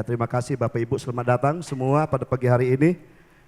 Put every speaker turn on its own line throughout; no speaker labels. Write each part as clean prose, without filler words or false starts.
terima kasih Bapak Ibu, selamat datang semua pada pagi hari ini.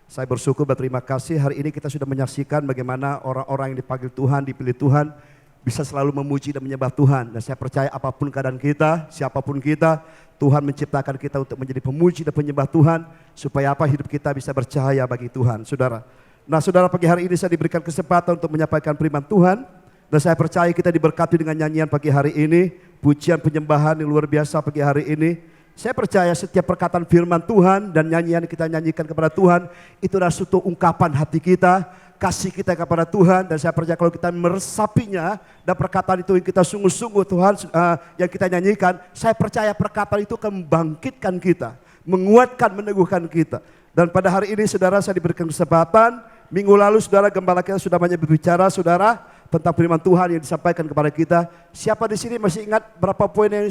Saya bersyukur berterima kasih hari ini kita sudah menyaksikan bagaimana orang-orang yang dipanggil Tuhan, dipilih Tuhan, bisa selalu memuji dan menyembah Tuhan. Dan saya percaya apapun keadaan kita, siapapun kita, Tuhan menciptakan kita untuk menjadi pemuji dan penyembah Tuhan. Supaya apa? Hidup kita bisa bercahaya bagi Tuhan, saudara. Nah saudara, pagi hari ini saya diberikan kesempatan untuk menyampaikan firman Tuhan. Dan saya percaya kita diberkati dengan nyanyian pagi hari ini, pujian penyembahan yang luar biasa pagi hari ini. Saya percaya setiap perkataan firman Tuhan dan nyanyian yang kita nyanyikan kepada Tuhan, itu adalah suatu ungkapan hati kita, kasih kita kepada Tuhan. Dan saya percaya kalau kita meresapinya dan perkataan itu yang kita sungguh-sungguh Tuhan yang kita nyanyikan, saya percaya perkataan itu akan membangkitkan kita, menguatkan, meneguhkan kita. Dan pada hari ini saudara, saya diberikan kesempatan. Minggu lalu saudara, gembala kita sudah banyak berbicara saudara tentang firman Tuhan yang disampaikan kepada kita. Siapa di sini masih ingat berapa poin yang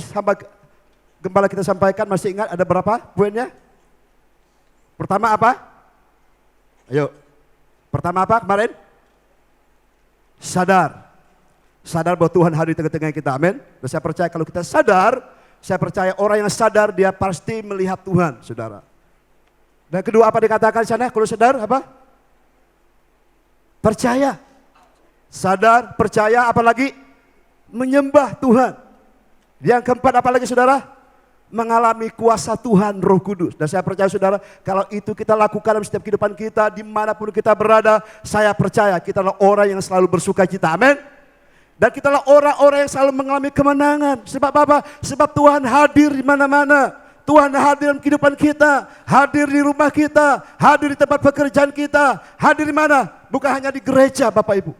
gembala kita sampaikan? Masih ingat ada berapa poinnya? Pertama apa? Ayo. Pertama apa kemarin? Sadar. Sadar bahwa Tuhan hadir di tengah-tengah kita. Amin. Dan saya percaya kalau kita sadar, saya percaya orang yang sadar dia pasti melihat Tuhan, saudara. Dan kedua apa dikatakan di sana? Kalau sadar apa? Percaya. Sadar, percaya, apalagi menyembah Tuhan. Yang keempat apalagi saudara? Mengalami kuasa Tuhan Roh Kudus. Dan saya percaya saudara, kalau itu kita lakukan dalam setiap kehidupan kita, dimanapun kita berada, saya percaya kita adalah orang yang selalu bersuka cita. Amin. Dan kita adalah orang-orang yang selalu mengalami kemenangan. Sebab apa? Sebab Tuhan hadir di mana-mana. Tuhan hadir dalam kehidupan kita, hadir di rumah kita, hadir di tempat pekerjaan kita, hadir di mana? Bukan hanya di gereja Bapak Ibu.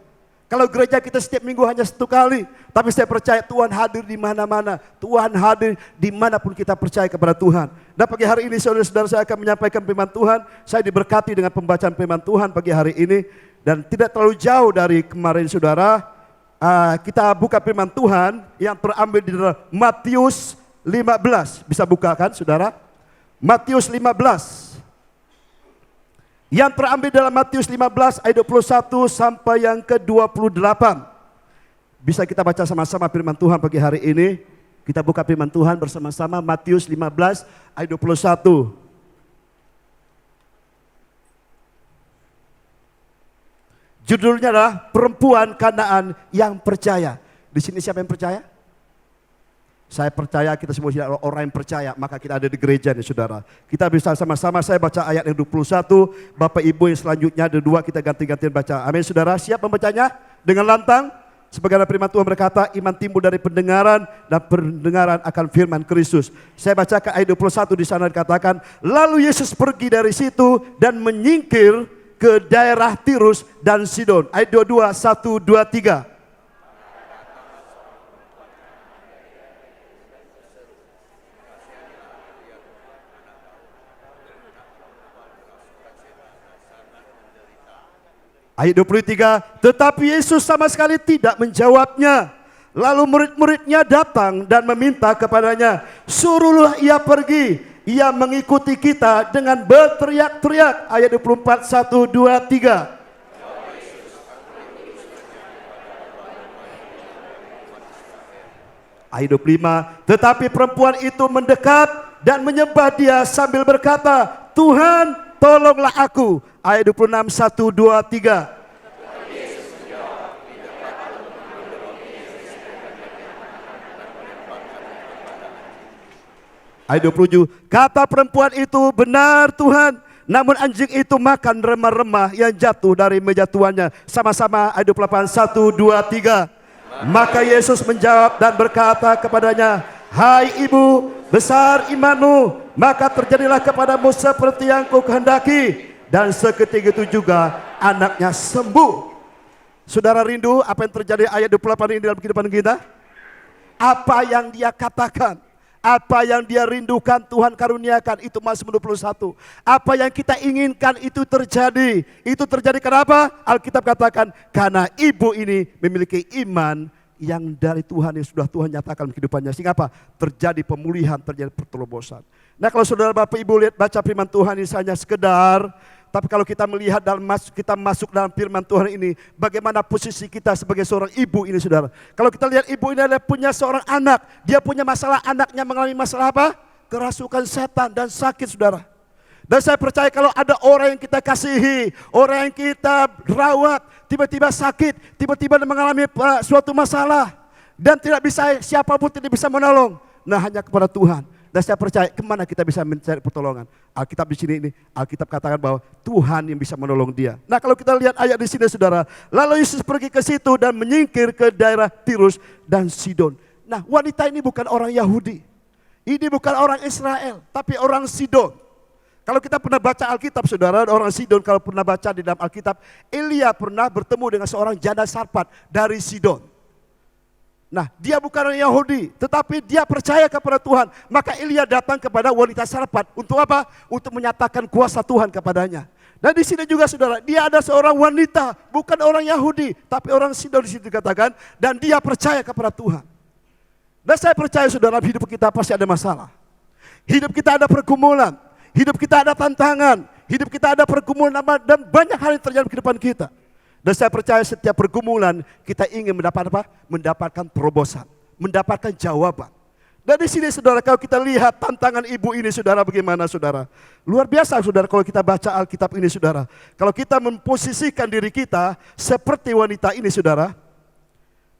Kalau gereja kita setiap minggu hanya 1 kali, tapi saya percaya Tuhan hadir di mana-mana. Tuhan hadir dimanapun kita percaya kepada Tuhan. Dan pagi hari ini saudara-saudara, saya akan menyampaikan firman Tuhan. Saya diberkati dengan pembacaan firman Tuhan pagi hari ini. Dan tidak terlalu jauh dari kemarin saudara, kita buka firman Tuhan yang terambil di Matius 15. Bisa buka kan saudara? Matius 15. Yang terambil dalam Matius 15 ayat 21 sampai yang ke-28. Bisa kita baca sama-sama firman Tuhan pagi hari ini. Kita buka firman Tuhan bersama-sama Matius 15 ayat 21. Judulnya adalah perempuan Kanaan yang percaya. Di sini siapa yang percaya? Saya percaya kita semua adalah orang yang percaya, maka kita ada di gereja nih saudara. Kita bisa sama-sama, saya baca ayat yang 21, Bapak Ibu yang selanjutnya ada 2, kita ganti-gantian baca. Amin saudara, siap membacanya dengan lantang? Sebagaimana firman Tuhan berkata, iman timbul dari pendengaran dan pendengaran akan firman Kristus. Saya bacakan ayat 21 di sana dikatakan, lalu Yesus pergi dari situ dan menyingkir ke daerah Tirus dan Sidon. Ayat 22, 1, 2, 3. Ayat 23, tetapi Yesus sama sekali tidak menjawabnya. Lalu murid-muridnya datang dan meminta kepadanya, suruhlah ia pergi. Ia mengikuti kita dengan berteriak-teriak. Ayat 24, 1, 2, 3. Ayat 25, tetapi perempuan itu mendekat dan menyembah dia sambil berkata, Tuhan tolonglah aku. Ayat 26, 1, 2, 3. Ayat 27, kata perempuan itu, benar Tuhan, namun anjing itu makan remah-remah yang jatuh dari meja tuannya. Sama-sama ayat 28, 1, 2, 3. Maka Yesus menjawab dan berkata kepadanya, hai ibu, besar imanmu, maka terjadilah kepadamu seperti yang kau kehendaki. Dan seketika itu juga anaknya sembuh. Saudara rindu apa yang terjadi ayat 28 ini dalam kehidupan kita? Apa yang dia katakan, apa yang dia rindukan Tuhan karuniakan, itu Mazmur 21. Apa yang kita inginkan itu terjadi. Itu terjadi kenapa? Alkitab katakan karena ibu ini memiliki iman yang dari Tuhan, yang sudah Tuhan nyatakan kehidupannya. Sehingga apa? Terjadi pemulihan, terjadi perterobosan. Nah kalau saudara Bapak Ibu lihat baca firman Tuhan ini hanya sekedar, tapi kalau kita melihat kita masuk dalam firman Tuhan ini, bagaimana posisi kita sebagai seorang ibu ini saudara. Kalau kita lihat ibu ini adalah punya seorang anak, dia punya masalah, anaknya mengalami masalah apa? kerasukan setan dan sakit saudara. Dan saya percaya kalau ada orang yang kita kasihi, orang yang kita rawat, tiba-tiba sakit, tiba-tiba mengalami suatu masalah, dan tidak bisa, siapapun tidak bisa menolong. Nah hanya kepada Tuhan. Dan saya percaya kemana kita bisa mencari pertolongan. Alkitab di sini ini, Alkitab katakan bahwa Tuhan yang bisa menolong dia. Nah kalau kita lihat ayat di sini saudara, lalu Yesus pergi ke situ dan menyingkir ke daerah Tirus dan Sidon. Nah wanita ini bukan orang Yahudi, ini bukan orang Israel, tapi orang Sidon. Kalau kita pernah baca Alkitab saudara, orang Sidon kalau pernah baca di dalam Alkitab, Elia pernah bertemu dengan seorang janda Sarfat dari Sidon. Nah dia bukan orang Yahudi, tetapi dia percaya kepada Tuhan. Maka Elia datang kepada wanita Sarfat untuk apa? Untuk menyatakan kuasa Tuhan kepadanya. Dan di sini juga saudara, dia ada seorang wanita, bukan orang Yahudi, tapi orang Sidon di situ dikatakan, dan dia percaya kepada Tuhan. Dan saya percaya saudara, hidup kita pasti ada masalah. Hidup kita ada pergumulan. Hidup kita ada tantangan, hidup kita ada pergumulan dan banyak hal yang terjadi di kehidupan kita. Dan saya percaya setiap pergumulan kita ingin mendapat apa? Mendapatkan terobosan, mendapatkan jawaban. Dan di sini saudara kalau kita lihat tantangan ibu ini saudara bagaimana saudara. Luar biasa saudara kalau kita baca Alkitab ini saudara. Kalau kita memposisikan diri kita seperti wanita ini saudara.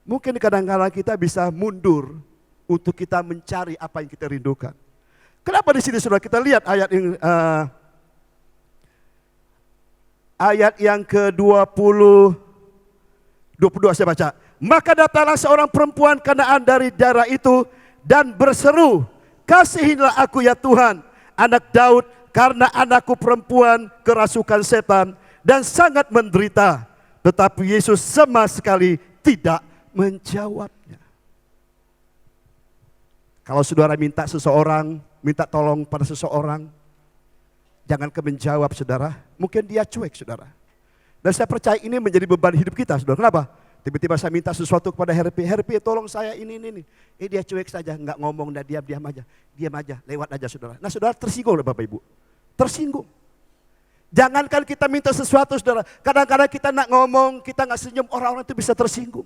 Mungkin kadang-kadang kita bisa mundur untuk kita mencari apa yang kita rindukan. Kenapa di sini saudara kita lihat ayat yang ke-22 saya baca. Maka datanglah seorang perempuan Kanaan dari daerah itu dan berseru, kasihilah aku ya Tuhan, anak Daud, karena anakku perempuan kerasukan setan dan sangat menderita. Tetapi Yesus sama sekali tidak menjawabnya. Kalau saudara minta seseorang, minta tolong pada seseorang, jangan menjawab saudara, mungkin dia cuek saudara. Dan saya percaya ini menjadi beban hidup kita saudara. Kenapa? Tiba-tiba saya minta sesuatu kepada Herpi tolong saya ini. Dia cuek saja, nggak ngomong dan diam aja, lewat aja saudara. Nah saudara tersinggung oleh Bapak Ibu, tersinggung. Jangankan kita minta sesuatu saudara, kadang-kadang kita nak ngomong, kita nggak senyum, orang-orang itu bisa tersinggung.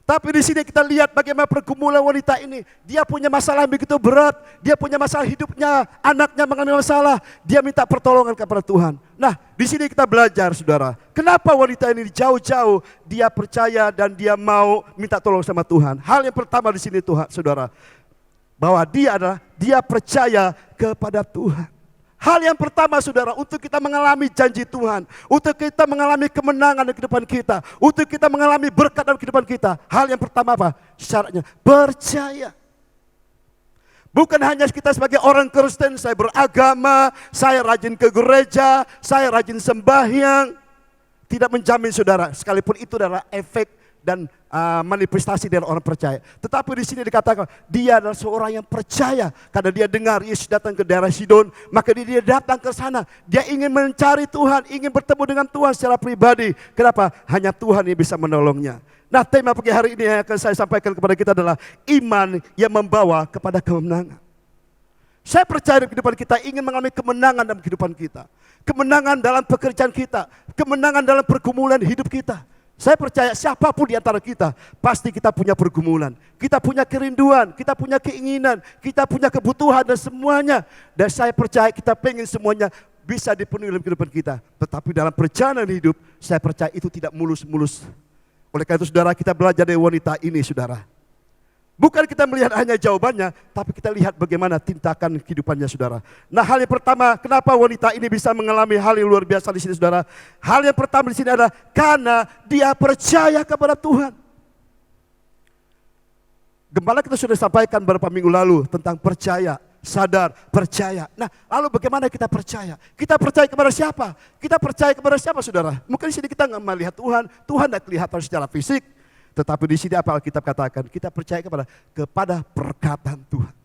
Tapi di sini kita lihat bagaimana pergumulan wanita ini. Dia punya masalah yang begitu berat. Dia punya masalah hidupnya, anaknya mengalami masalah. Dia minta pertolongan kepada Tuhan. Nah, di sini kita belajar, saudara. Kenapa wanita ini jauh-jauh dia percaya dan dia mau minta tolong sama Tuhan? Hal yang pertama di sini Tuhan, saudara, bahwa dia percaya kepada Tuhan. Hal yang pertama saudara, untuk kita mengalami janji Tuhan, untuk kita mengalami kemenangan dalam kehidupan kita, untuk kita mengalami berkat dalam kehidupan kita, hal yang pertama apa? Syaratnya percaya. Bukan hanya kita sebagai orang Kristen, saya beragama, saya rajin ke gereja, saya rajin sembahyang, tidak menjamin saudara, sekalipun itu adalah efek dan manifestasi dari orang percaya. Tetapi di sini dikatakan dia adalah seorang yang percaya karena dia dengar Yesus datang ke daerah Sidon, maka dia datang ke sana. Dia ingin mencari Tuhan, ingin bertemu dengan Tuhan secara pribadi. Kenapa? Hanya Tuhan yang bisa menolongnya. Nah, tema pagi hari ini yang akan saya sampaikan kepada kita adalah iman yang membawa kepada kemenangan. Saya percaya dalam kehidupan kita ingin mengalami kemenangan dalam kehidupan kita. Kemenangan dalam pekerjaan kita, kemenangan dalam pergumulan hidup kita. Saya percaya siapapun di antara kita, pasti kita punya pergumulan, kita punya kerinduan, kita punya keinginan, kita punya kebutuhan dan semuanya. Dan saya percaya kita pengen semuanya bisa dipenuhi dalam kehidupan kita. Tetapi dalam perjalanan hidup, saya percaya itu tidak mulus-mulus. Oleh karena itu saudara, kita belajar dari wanita ini saudara. Bukan kita melihat hanya jawabannya, tapi kita lihat bagaimana tindakan kehidupannya saudara. Nah hal yang pertama, kenapa wanita ini bisa mengalami hal yang luar biasa di sini saudara. Hal yang pertama di sini adalah karena dia percaya kepada Tuhan. Gembala kita sudah sampaikan beberapa minggu lalu tentang percaya, sadar, percaya. Nah lalu bagaimana kita percaya? Kita percaya kepada siapa? Kita percaya kepada siapa saudara? Mungkin di sini kita nggak melihat Tuhan, Tuhan tidak kelihatan secara fisik. Tetapi di sini apa Alkitab katakan? Kita percaya kepada perkataan Tuhan.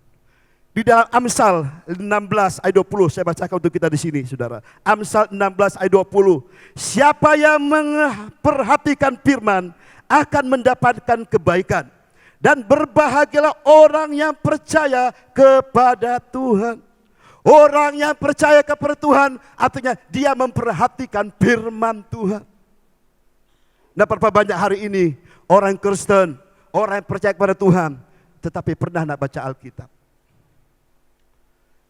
Di dalam Amsal 16 ayat 20, saya bacakan untuk kita di sini, saudara. Amsal 16 ayat 20. Siapa yang memperhatikan firman akan mendapatkan kebaikan. Dan berbahagialah orang yang percaya kepada Tuhan. Orang yang percaya kepada Tuhan artinya dia memperhatikan firman Tuhan. Nah, berapa banyak hari ini orang Kristen, orang yang percaya kepada Tuhan, tetapi pernah nak baca Alkitab.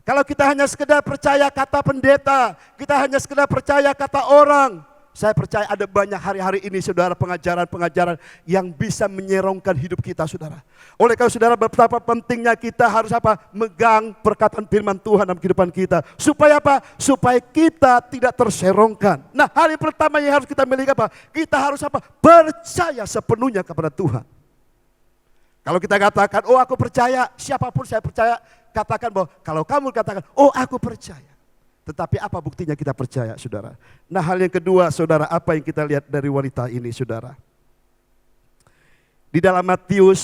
Kalau kita hanya sekedar percaya kata pendeta, kita hanya sekedar percaya kata orang, saya percaya ada banyak hari-hari ini saudara pengajaran-pengajaran yang bisa menyerongkan hidup kita saudara. Oleh karena saudara betapa pentingnya kita harus apa? Megang perkataan firman Tuhan dalam kehidupan kita. Supaya apa? Supaya kita tidak terserongkan. Nah hal yang pertama yang harus kita miliki apa? Kita harus apa? Percaya sepenuhnya kepada Tuhan. Kalau kita katakan, oh aku percaya, siapapun saya percaya, katakan bahwa kalau kamu katakan, oh aku percaya. Tetapi apa buktinya kita percaya, saudara? Nah hal yang kedua, saudara, apa yang kita lihat dari wanita ini, saudara? Di dalam Matius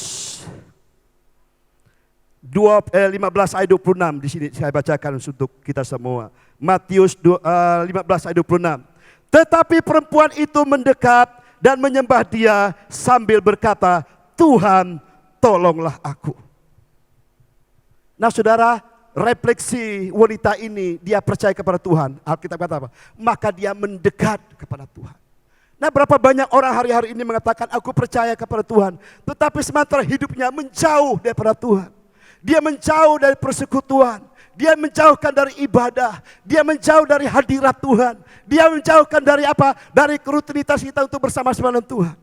15 ayat 26, di sini saya bacakan untuk kita semua. Matius 15 ayat 26. Tetapi perempuan itu mendekat dan menyembah dia sambil berkata, Tuhan, tolonglah aku. Nah saudara, refleksi wanita ini, dia percaya kepada Tuhan. Alkitab kata apa? Maka dia mendekat kepada Tuhan. Nah berapa banyak orang hari-hari ini mengatakan aku percaya kepada Tuhan. Tetapi sementara hidupnya menjauh daripada Tuhan. Dia menjauh dari persekutuan. Dia menjauhkan dari ibadah. Dia menjauh dari hadirat Tuhan. Dia menjauhkan dari apa? Dari rutinitas kita untuk bersama-sama dengan Tuhan.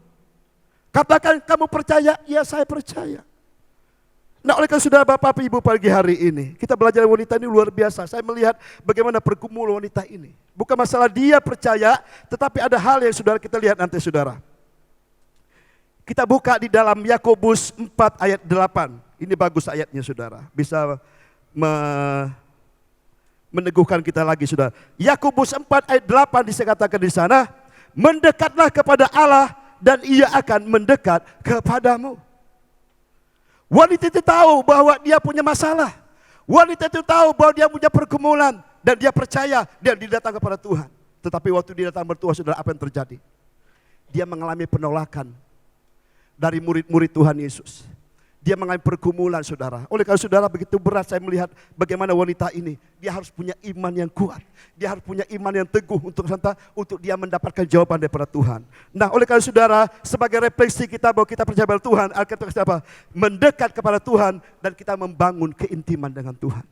Katakan kamu percaya? Ya saya percaya. Nah oleh karena saudara Bapak Ibu pagi hari ini, kita belajar wanita ini luar biasa. Saya melihat bagaimana pergumulan wanita ini. Bukan masalah dia percaya, tetapi ada hal yang saudara kita lihat nanti saudara. Kita buka di dalam Yakobus 4 ayat 8. Ini bagus ayatnya saudara. Bisa meneguhkan kita lagi saudara. Yakobus 4 ayat 8 dikatakan di sana, mendekatlah kepada Allah dan ia akan mendekat kepadamu. Wanita itu tahu bahwa dia punya masalah. Wanita itu tahu bahwa dia punya pergumulan. Dan dia percaya dia datang kepada Tuhan. Tetapi waktu dia datang bertuah saudara, apa yang terjadi? Dia mengalami penolakan dari murid-murid Tuhan Yesus. Dia mengalami pergumulan saudara. Oleh karena saudara begitu berat saya melihat bagaimana wanita ini. Dia harus punya iman yang kuat. Dia harus punya iman yang teguh untuk dia mendapatkan jawaban daripada Tuhan. Nah oleh karena saudara sebagai refleksi kita bahwa kita percaya pada Tuhan. Alkitab apa? Mendekat kepada Tuhan dan kita membangun keintiman dengan Tuhan.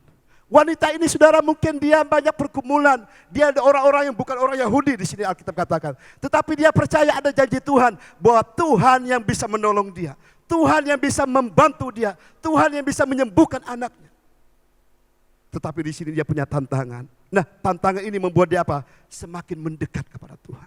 Wanita ini saudara mungkin dia banyak pergumulan. Dia ada orang-orang yang bukan orang Yahudi di sini Alkitab katakan. Tetapi dia percaya ada janji Tuhan bahwa Tuhan yang bisa menolong dia. Tuhan yang bisa membantu dia. Tuhan yang bisa menyembuhkan anaknya. Tetapi di sini dia punya tantangan. Nah tantangan ini membuat dia apa? Semakin mendekat kepada Tuhan.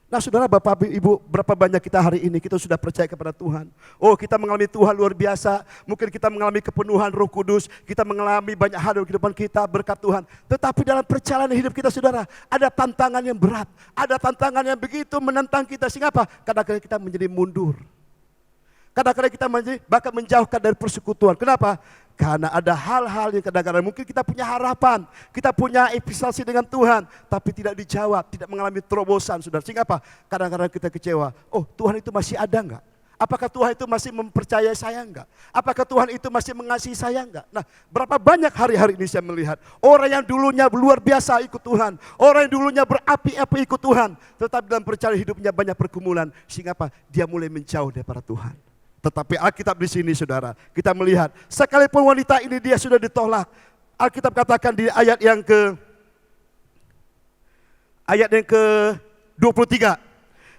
Nah saudara Bapak Ibu, berapa banyak kita hari ini kita sudah percaya kepada Tuhan. Oh kita mengalami Tuhan luar biasa. Mungkin kita mengalami kepenuhan Roh Kudus. Kita mengalami banyak hal dalam kehidupan kita berkat Tuhan. Tetapi dalam perjalanan hidup kita saudara, ada tantangan yang berat. Ada tantangan yang begitu menentang kita. Sehingga apa? Kadang-kadang kita menjadi mundur. Kadang-kadang kita bahkan menjauhkan dari persekutuan. Kenapa? Karena ada hal-hal yang kadang-kadang mungkin kita punya harapan. Kita punya episode dengan Tuhan. Tapi tidak dijawab, tidak mengalami terobosan. Saudara. Sehingga apa? Kadang-kadang kita kecewa. Oh Tuhan itu masih ada enggak? Apakah Tuhan itu masih mempercayai saya enggak? Apakah Tuhan itu masih mengasihi saya enggak? Nah berapa banyak hari-hari ini saya melihat. Orang yang dulunya luar biasa ikut Tuhan. Orang yang dulunya berapi-api ikut Tuhan. Tetapi dalam perjalanan hidupnya banyak pergumulan. Sehingga apa? Dia mulai menjauh daripada Tuhan. Tetapi Alkitab di sini saudara, kita melihat sekalipun wanita ini dia sudah ditolak. Alkitab katakan di ayat yang ke-23.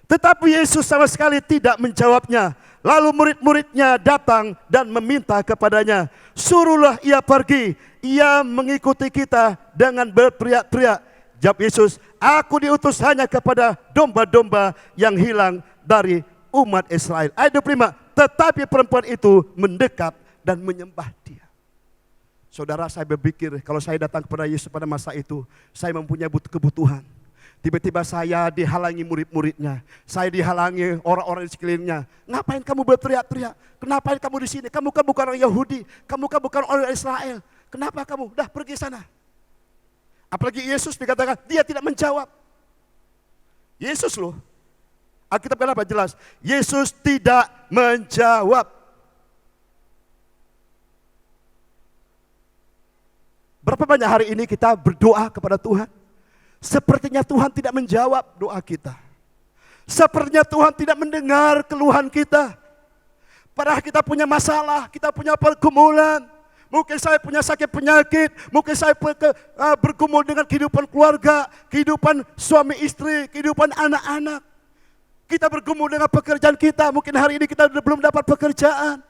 Tetapi Yesus sama sekali tidak menjawabnya. Lalu murid-muridnya datang dan meminta kepadanya, suruhlah ia pergi, ia mengikuti kita dengan berteriak-teriak. Jawab Yesus, aku diutus hanya kepada domba-domba yang hilang dari umat Israel. Ayat 25. Tetapi perempuan itu mendekat dan menyembah dia. Saudara saya berpikir kalau saya datang kepada Yesus pada masa itu. Saya mempunyai kebutuhan. Tiba-tiba saya dihalangi murid-muridnya. Saya dihalangi orang-orang di sekelilingnya. Ngapain kamu berteriak-teriak? Kenapa kamu di sini? Kamu kan bukan orang Yahudi. Kamu kan bukan orang Israel. Kenapa kamu? Dah pergi sana. Apalagi Yesus dikatakan dia tidak menjawab. Yesus loh. Alkitab kenapa jelas? Yesus tidak menjawab. Berapa banyak hari ini kita berdoa kepada Tuhan? Sepertinya Tuhan tidak menjawab doa kita. Sepertinya Tuhan tidak mendengar keluhan kita. Padahal kita punya masalah, kita punya pergumulan. Mungkin saya punya sakit penyakit, mungkin saya bergumul dengan kehidupan keluarga, kehidupan suami istri, kehidupan anak-anak. Kita bergumul dengan pekerjaan kita, mungkin hari ini kita belum dapat pekerjaan.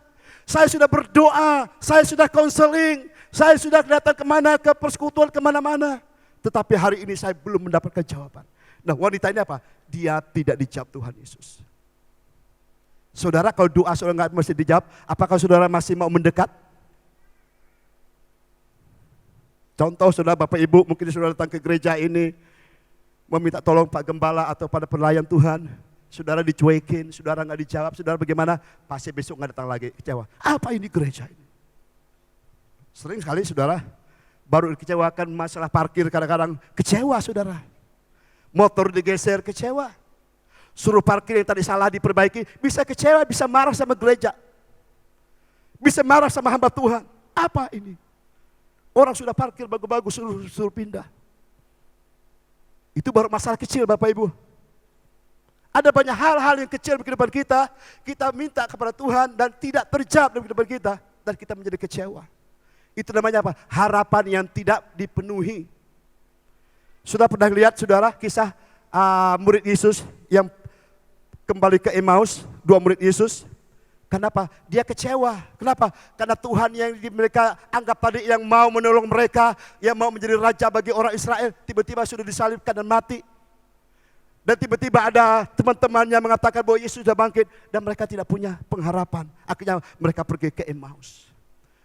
Saya sudah berdoa, saya sudah konseling, saya sudah datang kemana, ke persekutuan kemana-mana. Tetapi hari ini saya belum mendapatkan jawaban. Nah, wanita ini apa? Dia tidak dijawab Tuhan Yesus. Saudara, kalau doa saudara nggak mesti dijawab, apakah saudara masih mau mendekat? Contoh saudara, Bapak Ibu, mungkin saudara datang ke gereja ini, meminta tolong Pak Gembala atau pada pelayan Tuhan. Saudara dicuekin, saudara nggak dijawab, saudara bagaimana? Pasti besok nggak datang lagi, kecewa. Apa ini gereja ini? Sering sekali saudara, baru dikecewakan masalah parkir, kadang-kadang kecewa saudara. Motor digeser, kecewa. Suruh parkir yang tadi salah diperbaiki, bisa kecewa, bisa marah sama gereja. Bisa marah sama hamba Tuhan. Apa ini? Orang sudah parkir bagus-bagus, suruh pindah. Itu baru masalah kecil Bapak Ibu. Ada banyak hal-hal yang kecil di kehidupan kita, kita minta kepada Tuhan dan tidak terjawab dalam kehidupan kita, dan kita menjadi kecewa. Itu namanya apa? Harapan yang tidak dipenuhi. Sudah pernah lihat saudara kisah murid Yesus yang kembali ke Emmaus, 2 murid Yesus. Kenapa? Dia kecewa. Kenapa? Karena Tuhan yang mereka anggap tadi yang mau menolong mereka, yang mau menjadi raja bagi orang Israel, tiba-tiba sudah disalibkan dan mati. Dan tiba-tiba ada teman-temannya mengatakan bahwa Yesus sudah bangkit, dan mereka tidak punya pengharapan. Akhirnya mereka pergi ke Emmaus.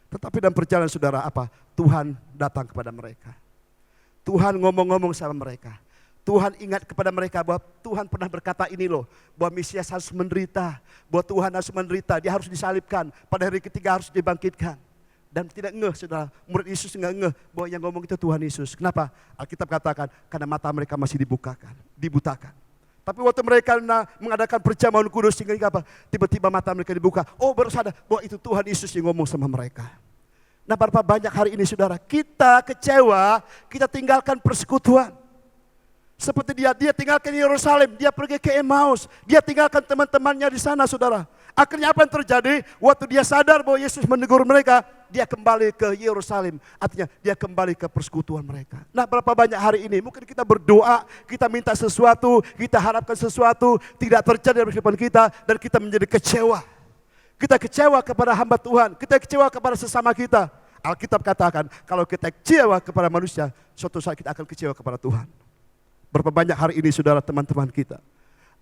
Tetapi dalam perjalanan saudara apa? Tuhan datang kepada mereka. Tuhan ngomong-ngomong sama mereka. Tuhan ingat kepada mereka bahwa Tuhan pernah berkata ini loh, bahwa Mesias harus menderita, bahwa Tuhan harus menderita, dia harus disalibkan, pada hari ketiga harus dibangkitkan. Dan tidak ngeh saudara, murid Yesus nggak ngeh bahwa yang ngomong itu Tuhan Yesus. Kenapa? Alkitab katakan, karena mata mereka masih dibutakan. Tapi waktu mereka mengadakan perjamuan kudus, sehingga apa? Tiba-tiba mata mereka dibuka, oh baru sadar bahwa itu Tuhan Yesus yang ngomong sama mereka. Nah, berapa banyak hari ini saudara, kita kecewa, kita tinggalkan persekutuan. Seperti dia tinggalkan Yerusalem, dia pergi ke Emmaus, dia tinggalkan teman-temannya di sana saudara. Akhirnya apa yang terjadi? Waktu dia sadar bahwa Yesus menegur mereka, dia kembali ke Yerusalem. Artinya dia kembali ke persekutuan mereka. Nah, berapa banyak hari ini mungkin kita berdoa, kita minta sesuatu, kita harapkan sesuatu, tidak terjadi dalam kehidupan kita, dan kita menjadi kecewa. Kita kecewa kepada hamba Tuhan, kita kecewa kepada sesama kita. Alkitab katakan, kalau kita kecewa kepada manusia, suatu saat kita akan kecewa kepada Tuhan. Berapa banyak hari ini saudara, teman-teman kita.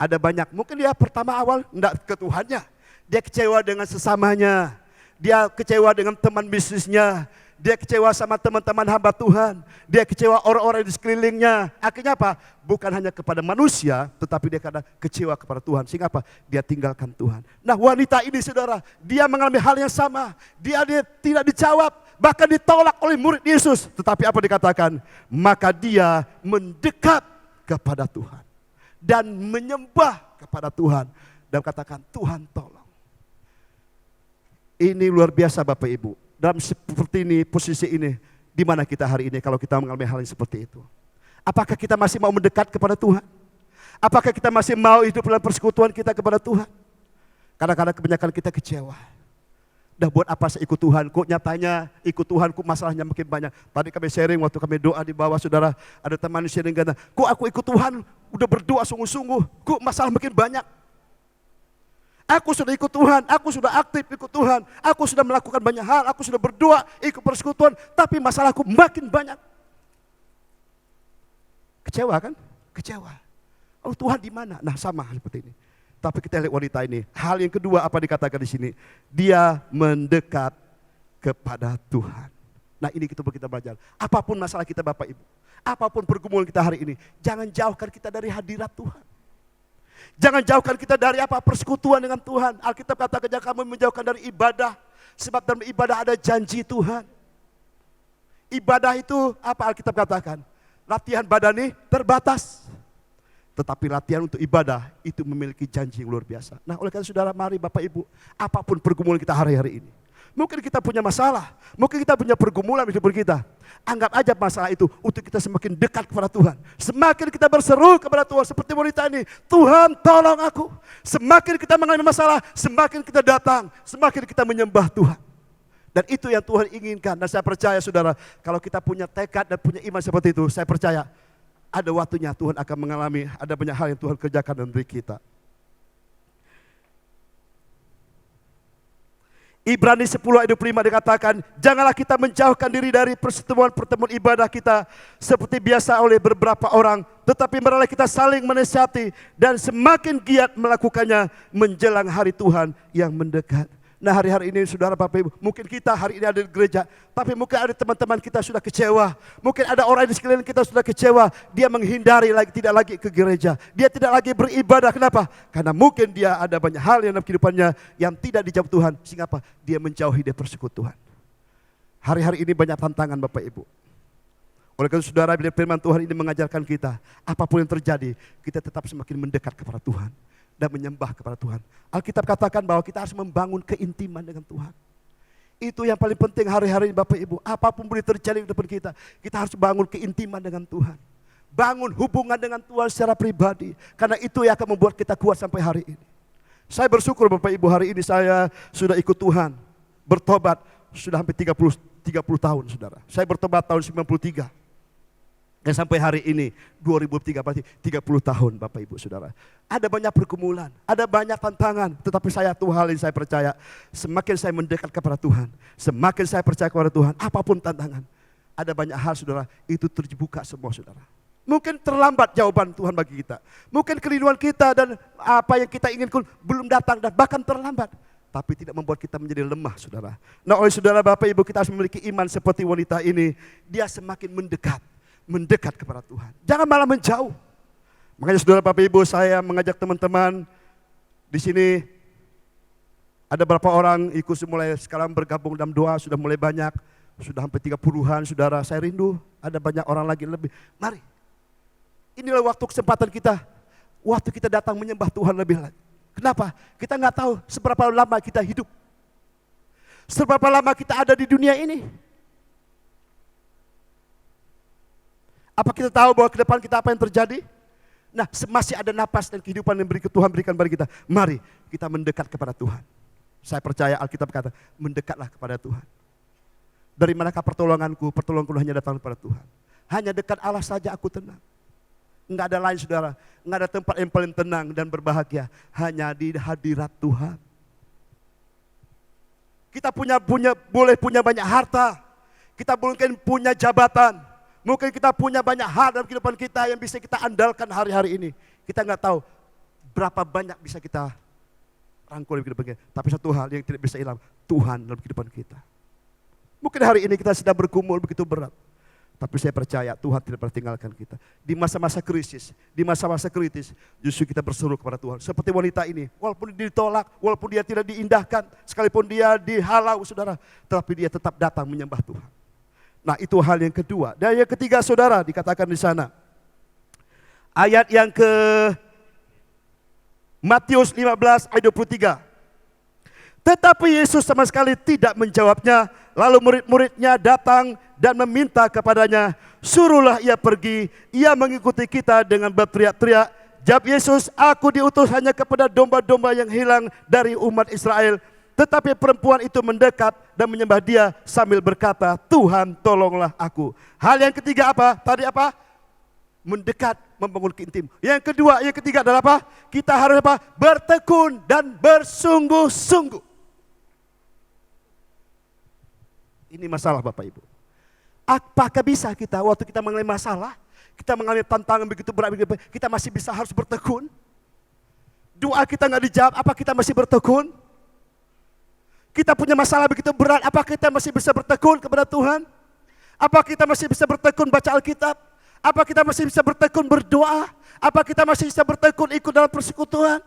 Ada banyak, mungkin dia pertama awal enggak ke Tuhannya. Dia kecewa dengan sesamanya. Dia kecewa dengan teman bisnisnya. Dia kecewa sama teman-teman hamba Tuhan. Dia kecewa orang-orang di sekelilingnya. Akhirnya apa? Bukan hanya kepada manusia, tetapi dia kadang kecewa kepada Tuhan. Sehingga apa? Dia tinggalkan Tuhan. Nah, wanita ini saudara, dia mengalami hal yang sama. Dia tidak dijawab, bahkan ditolak oleh murid Yesus. Tetapi apa dikatakan? Maka dia mendekat kepada Tuhan dan menyembah kepada Tuhan dan katakan, Tuhan tolong. Ini luar biasa Bapak Ibu. Dalam seperti ini, posisi ini, di mana kita hari ini kalau kita mengalami hal yang seperti itu? Apakah kita masih mau mendekat kepada Tuhan? Apakah kita masih mau hidup dalam persekutuan kita kepada Tuhan? Kadang-kadang kebanyakan kita kecewa. Dah buat apa saya ikut Tuhan? Kok nyatanya ikut Tuhan, kok masalahnya makin banyak. Tadi kami sharing waktu kami doa di bawah saudara, ada teman sharing kata, kok aku ikut Tuhan, udah berdoa sungguh-sungguh, kok masalah makin banyak. Aku sudah ikut Tuhan, aku sudah aktif ikut Tuhan, aku sudah melakukan banyak hal, aku sudah berdoa, ikut persekutuan, tapi masalahku makin banyak. Kecewa kan? Kecewa. Oh Tuhan di mana? Nah sama seperti ini. Tapi kita lihat wanita ini. Hal yang kedua apa dikatakan di sini? Dia mendekat kepada Tuhan. Nah ini kita belajar. Apapun masalah kita Bapak Ibu, apapun pergumulan kita hari ini, jangan jauhkan kita dari hadirat Tuhan. Jangan jauhkan kita dari apa? Persekutuan dengan Tuhan. Alkitab katakan jangan kamu menjauhkan dari ibadah. Sebab dalam ibadah ada janji Tuhan. Ibadah itu apa Alkitab katakan? Latihan badani terbatas. Tetapi latihan untuk ibadah itu memiliki janji yang luar biasa. Nah oleh karena saudara, mari Bapak Ibu, apapun pergumulan kita hari-hari ini. Mungkin kita punya masalah, mungkin kita punya pergumulan di hidup kita. Anggap aja masalah itu untuk kita semakin dekat kepada Tuhan. Semakin kita berseru kepada Tuhan seperti wanita ini, Tuhan tolong aku. Semakin kita mengalami masalah, semakin kita datang, semakin kita menyembah Tuhan. Dan itu yang Tuhan inginkan. Dan saya percaya saudara, kalau kita punya tekad dan punya iman seperti itu, saya percaya ada waktunya Tuhan akan mengalami, ada banyak hal yang Tuhan kerjakan dalam diri kita. Ibrani 10 ayat 25 dikatakan, janganlah kita menjauhkan diri dari pertemuan-pertemuan ibadah kita seperti biasa oleh beberapa orang, tetapi marilah kita saling menasihati dan semakin giat melakukannya menjelang hari Tuhan yang mendekat. Nah, hari-hari ini saudara Bapak Ibu, mungkin kita hari ini ada di gereja, tapi mungkin ada teman-teman kita sudah kecewa. Mungkin ada orang di sekeliling kita sudah kecewa, dia menghindari lagi, tidak lagi ke gereja. Dia tidak lagi beribadah, kenapa? Karena mungkin dia ada banyak hal yang dalam kehidupannya yang tidak dijawab Tuhan. Sehingga apa? Dia menjauhi dari persekutuan. Hari-hari ini banyak tantangan Bapak Ibu. Oleh karena saudara, bila firman Tuhan ini mengajarkan kita, apapun yang terjadi, kita tetap semakin mendekat kepada Tuhan dan menyembah kepada Tuhan. Alkitab katakan bahwa kita harus membangun keintiman dengan Tuhan. Itu yang paling penting hari-hari ini Bapak Ibu. Apapun boleh terjadi di depan kita, kita harus bangun keintiman dengan Tuhan. Bangun hubungan dengan Tuhan secara pribadi. Karena itu yang akan membuat kita kuat sampai hari ini. Saya bersyukur Bapak Ibu, hari ini saya sudah ikut Tuhan. Bertobat sudah hampir 30 tahun saudara. Saya bertobat tahun 93. Dan sampai hari ini 2003 berarti 30 tahun Bapak Ibu Saudara. Ada banyak pergumulan, ada banyak tantangan, tetapi satu hal yang saya percaya, semakin saya mendekat kepada Tuhan, semakin saya percaya kepada Tuhan, apapun tantangan, ada banyak hal saudara, itu terbuka semua saudara. Mungkin terlambat jawaban Tuhan bagi kita, mungkin kerinduan kita dan apa yang kita inginkan belum datang dan bahkan terlambat. Tapi tidak membuat kita menjadi lemah saudara. Nah oleh saudara Bapak Ibu, kita harus memiliki iman seperti wanita ini, dia semakin mendekat kepada Tuhan. Jangan malah menjauh. Makanya saudara Bapak Ibu, saya mengajak teman-teman di sini, ada beberapa orang ikut mulai sekarang bergabung dalam doa, sudah mulai banyak, sudah hampir 30-an saudara. Saya rindu ada banyak orang lagi lebih. Mari, inilah waktu kesempatan kita, waktu kita datang menyembah Tuhan lebih lagi. Kenapa? Kita nggak tahu seberapa lama kita hidup, seberapa lama kita ada di dunia ini. Apa kita tahu bahwa ke depan kita apa yang terjadi? Nah, masih ada napas dan kehidupan yang Tuhan berikan bagi kita. Mari kita mendekat kepada Tuhan. Saya percaya Alkitab kata, mendekatlah kepada Tuhan. Dari manakah pertolonganku? Pertolonganku hanya datang kepada Tuhan. Hanya dekat Allah saja aku tenang. Enggak ada lain saudara. Enggak ada tempat yang paling tenang dan berbahagia. Hanya di hadirat Tuhan. Kita boleh punya banyak harta. Kita mungkin punya jabatan. Mungkin kita punya banyak hal dalam kehidupan kita yang bisa kita andalkan hari-hari ini. Kita nggak tahu berapa banyak bisa kita rangkul dalam kehidupan kita. Tapi satu hal yang tidak bisa hilang, Tuhan dalam kehidupan kita. Mungkin hari ini kita sedang bergumul begitu berat. Tapi saya percaya Tuhan tidak pernah tinggalkan kita. Di masa-masa krisis, di masa-masa kritis, justru kita berseru kepada Tuhan. Seperti wanita ini, walaupun dia ditolak, walaupun dia tidak diindahkan, sekalipun dia dihalau saudara, tetapi dia tetap datang menyembah Tuhan. Nah itu hal yang kedua. Dan yang ketiga saudara dikatakan di sana. Ayat yang ke Matius 15 ayat 23. Tetapi Yesus sama sekali tidak menjawabnya. Lalu murid-muridnya datang dan meminta kepadanya, suruhlah ia pergi. Ia mengikuti kita dengan berteriak-teriak. Jawab Yesus, aku diutus hanya kepada domba-domba yang hilang dari umat Israel. Tetapi perempuan itu mendekat dan menyembah dia sambil berkata, Tuhan tolonglah aku. Hal yang ketiga apa? Tadi apa? Mendekat, membangun keintim. Yang ketiga adalah apa? Kita harus apa? Bertekun dan bersungguh-sungguh. Ini masalah Bapak Ibu. Apakah bisa kita waktu kita mengalami masalah, kita mengalami tantangan begitu berat, kita masih bisa harus bertekun? Doa kita nggak dijawab, apa kita masih bertekun? Kita punya masalah begitu berat, apa kita masih bisa bertekun kepada Tuhan? Apa kita masih bisa bertekun baca Alkitab? Apa kita masih bisa bertekun berdoa? Apa kita masih bisa bertekun ikut dalam persekutuan?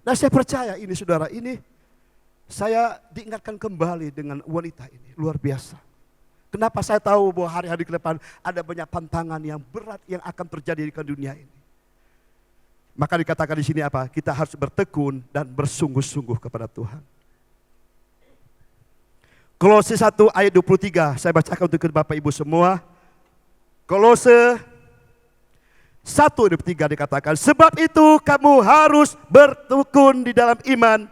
Nah saya percaya ini saudara, ini saya diingatkan kembali dengan wanita ini, luar biasa. Kenapa saya tahu bahwa hari-hari ke depan ada banyak tantangan yang berat yang akan terjadi di dunia ini. Maka dikatakan di sini apa? Kita harus bertekun dan bersungguh-sungguh kepada Tuhan. Kolose 1 ayat 23, saya bacakan untuk Bapak Ibu semua. Kolose 1 ayat 23 dikatakan, sebab itu kamu harus bertekun di dalam iman,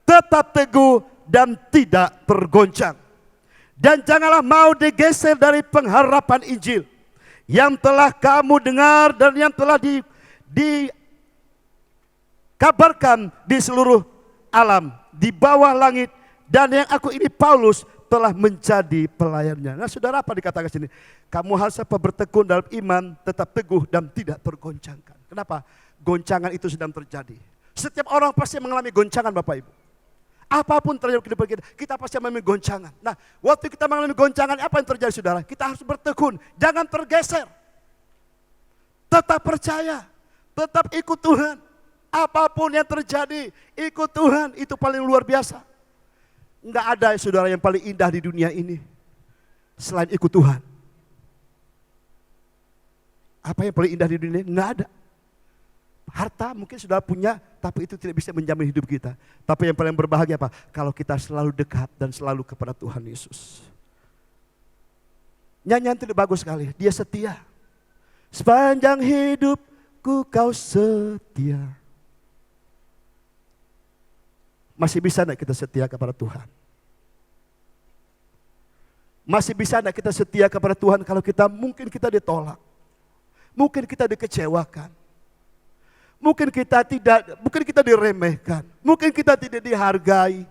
tetap teguh dan tidak tergoncang. Dan janganlah mau digeser dari pengharapan Injil yang telah kamu dengar dan yang telah dikabarkan di seluruh alam, di bawah langit, dan yang aku ini Paulus telah menjadi pelayannya. Nah saudara, apa dikatakan sini? Kamu harus bertekun dalam iman, tetap teguh dan tidak tergoncangkan. Kenapa? Goncangan itu sedang terjadi. Setiap orang pasti mengalami goncangan Bapak Ibu. Apapun terjadi di kehidupan kita, kita pasti mengalami goncangan. Nah, waktu kita mengalami goncangan, apa yang terjadi saudara? Kita harus bertekun, jangan tergeser. Tetap percaya, tetap ikut Tuhan. Apapun yang terjadi, ikut Tuhan, itu paling luar biasa. Enggak ada saudara yang paling indah di dunia ini selain ikut Tuhan. Apa yang paling indah di dunia ini? Enggak ada. Harta mungkin sudah punya, tapi itu tidak bisa menjamin hidup kita. Tapi yang paling berbahagia apa? Kalau kita selalu dekat dan selalu kepada Tuhan Yesus. Nyanyian itu bagus sekali, dia setia. Sepanjang hidupku kau setia. Masih bisa enggak kita setia kepada Tuhan? Masih bisa enggak kita setia kepada Tuhan kalau mungkin kita ditolak? Mungkin kita dikecewakan. Mungkin kita diremehkan, mungkin kita tidak dihargai,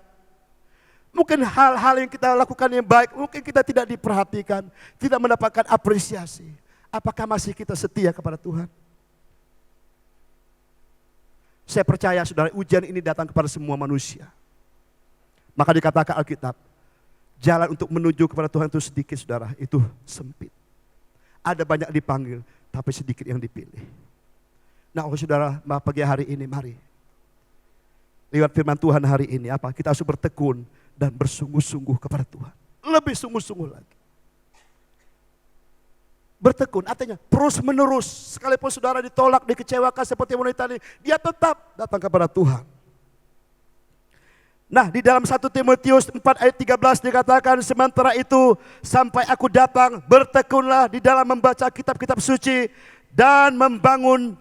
mungkin hal-hal yang kita lakukan yang baik, mungkin kita tidak diperhatikan, tidak mendapatkan apresiasi. Apakah masih kita setia kepada Tuhan? Saya percaya saudara, ujian ini datang kepada semua manusia. Maka dikatakan Alkitab, jalan untuk menuju kepada Tuhan itu sedikit saudara, itu sempit. Ada banyak dipanggil, tapi sedikit yang dipilih. Nah, saudara, pagi hari ini mari. Lewat firman Tuhan hari ini, kita harus bertekun dan bersungguh-sungguh kepada Tuhan. Lebih sungguh-sungguh lagi. Bertekun, artinya terus menerus. Sekalipun saudara ditolak, dikecewakan seperti wanita ini, dia tetap datang kepada Tuhan. Nah, di dalam 1 Timotius 4 ayat 13 dikatakan, sementara itu sampai aku datang, bertekunlah di dalam membaca kitab-kitab suci, dan membangun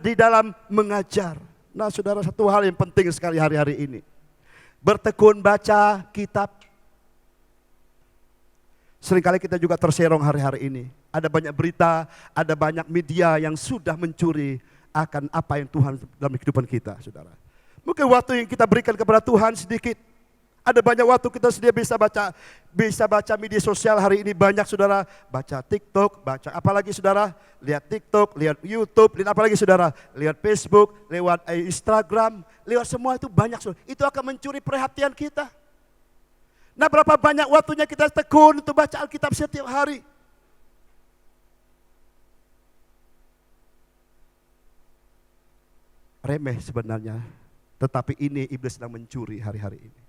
di dalam mengajar. Nah saudara, satu hal yang penting sekali hari-hari ini. Bertekun baca kitab. Seringkali kita juga terserong hari-hari ini. Ada banyak berita, ada banyak media yang sudah mencuri akan apa yang Tuhan dalam kehidupan kita saudara. Mungkin waktu yang kita berikan kepada Tuhan sedikit. Ada banyak waktu kita sedia bisa baca media sosial hari ini banyak saudara, baca TikTok, baca apalagi saudara, lihat TikTok, lihat YouTube, lihat apalagi saudara, lihat Facebook, lewat Instagram, lewat semua itu banyak saudara. Itu akan mencuri perhatian kita. Nah, berapa banyak waktunya kita tekun untuk baca Alkitab setiap hari? Remeh sebenarnya, tetapi ini iblis sedang mencuri hari-hari ini.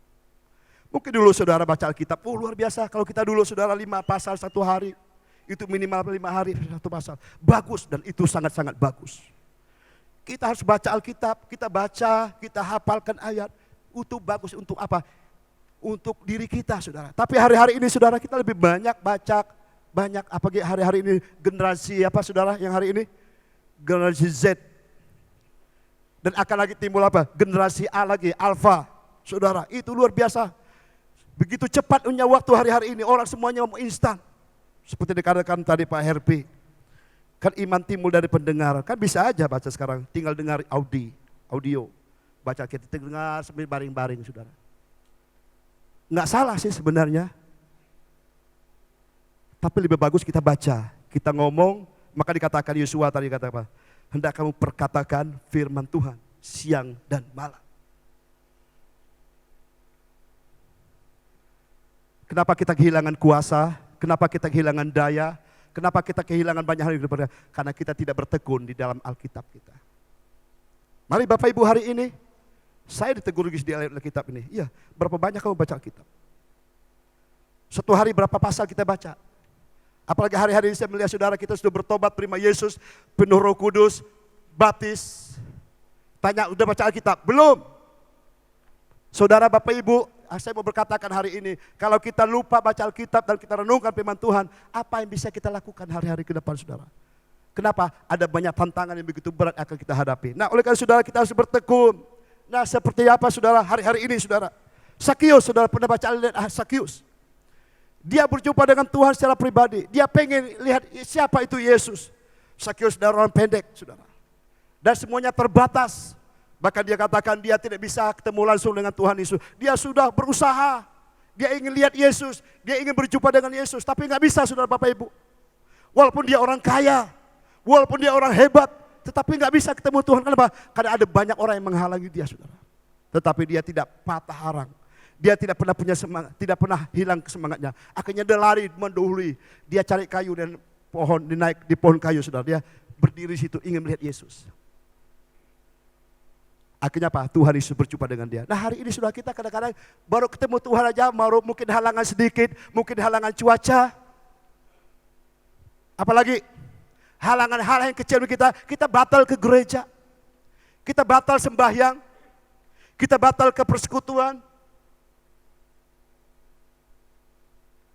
Mungkin dulu saudara baca Alkitab, luar biasa. Kalau kita dulu saudara 5 pasal satu hari, itu minimal 5 hari satu pasal. Bagus, dan itu sangat-sangat bagus. Kita harus baca Alkitab, kita baca, kita hafalkan ayat. Itu bagus untuk apa? Untuk diri kita saudara. Tapi hari-hari ini saudara kita lebih banyak baca, apalagi hari-hari ini generasi apa saudara yang hari ini? Generasi Z. Dan akan lagi timbul apa? Generasi A lagi, Alpha. Saudara, itu luar biasa. Begitu cepatnya waktu hari-hari ini, orang semuanya mau instan. Seperti dikatakan tadi Pak Herpi. Kan iman timbul dari pendengar. Kan bisa aja baca sekarang, tinggal dengar audio. Baca kita dengar sambil baring-baring saudara. Nggak salah sih sebenarnya. Tapi lebih bagus kita baca, kita ngomong. Maka dikatakan Yosua tadi kata apa? Hendak kamu perkatakan firman Tuhan siang dan malam. Kenapa kita kehilangan kuasa? Kenapa kita kehilangan daya? Kenapa kita kehilangan banyak hal di depan? Karena kita tidak bertekun di dalam Alkitab kita. Mari Bapak Ibu hari ini, saya ditegur di Alkitab ini. Iya, berapa banyak kamu baca Alkitab? Satu hari berapa pasal kita baca? Apalagi hari-hari ini saya melihat saudara kita sudah bertobat, terima Yesus, penuh Roh Kudus, baptis. Tanya, udah baca Alkitab? Belum. Saudara Bapak Ibu, saya mau berkatakan hari ini, kalau kita lupa baca Alkitab dan kita renungkan firman Tuhan, apa yang bisa kita lakukan hari-hari ke depan saudara? Kenapa? Ada banyak tantangan yang begitu berat akan kita hadapi. Nah, oleh karena saudara kita harus bertekun Nah seperti apa saudara hari-hari ini saudara? Sakius, saudara pernah baca Sakius. Dia berjumpa dengan Tuhan secara pribadi. Dia pengen lihat siapa itu Yesus. Sakius adalah orang pendek, saudara. Dan semuanya terbatas. Bahkan dia katakan dia tidak bisa ketemu langsung dengan Tuhan Yesus. Dia sudah berusaha. Dia ingin lihat Yesus. Dia ingin berjumpa dengan Yesus. Tapi nggak bisa, saudara Bapak Ibu. Walaupun dia orang kaya. Walaupun dia orang hebat. Tetapi nggak bisa ketemu Tuhan. Kenapa? Karena ada banyak orang yang menghalangi dia, saudara. Tetapi dia tidak patah arang. Dia tidak pernah punya semangat, tidak pernah hilang semangatnya. Akhirnya dia lari mendahului. Dia cari kayu dan pohon, dinaik di pohon kayu, saudara. Dia berdiri situ ingin melihat Yesus. Akhirnya apa? Tuhan Yesus berjumpa dengan dia. Nah hari ini sudah kita kadang-kadang baru ketemu Tuhan aja, baru mungkin halangan sedikit, mungkin halangan cuaca. Apalagi halangan hal yang kecil kita batal ke gereja. Kita batal sembahyang. Kita batal ke persekutuan.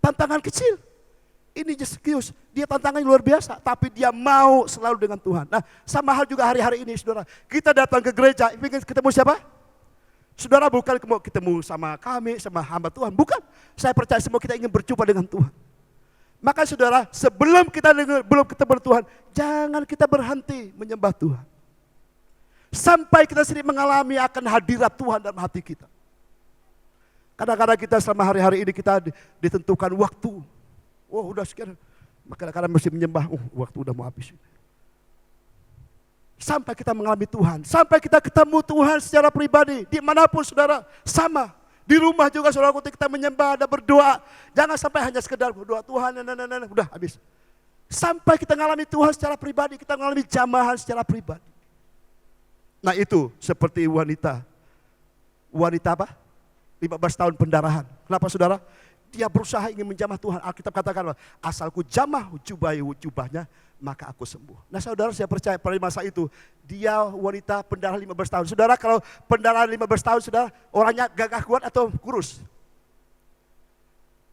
Tantangan kecil. Ini Sakius, dia tantangannya luar biasa, tapi dia mau selalu dengan Tuhan. Nah, sama hal juga hari-hari ini, saudara. Kita datang ke gereja, ingin ketemu siapa? Saudara bukan mau ketemu sama kami, sama hamba Tuhan, bukan. Saya percaya semua kita ingin berjumpa dengan Tuhan. Maka saudara, sebelum kita belum ketemu Tuhan, jangan kita berhenti menyembah Tuhan. Sampai kita sendiri mengalami akan hadirat Tuhan dalam hati kita. Kadang-kadang kita selama hari-hari ini kita ditentukan waktu. Oh udah sekian, kadang-kadang mesti menyembah, waktu udah mau habis. Sampai kita mengalami Tuhan, sampai kita ketemu Tuhan secara pribadi, dimanapun saudara, sama. Di rumah juga saudara kita menyembah dan berdoa. Jangan sampai hanya sekedar berdoa, Tuhan, udah habis. Sampai kita mengalami Tuhan secara pribadi, kita mengalami jamahan secara pribadi. Nah itu seperti wanita apa? 15 tahun pendarahan. Kenapa saudara? Dia berusaha ingin menjamah Tuhan. Alkitab katakan, asalku jamah jubahnya, maka aku sembuh. Nah saudara, saya percaya pada masa itu, dia wanita pendarahan 15 tahun. Saudara, kalau pendarahan 15 tahun, saudara, orangnya gagah kuat atau kurus?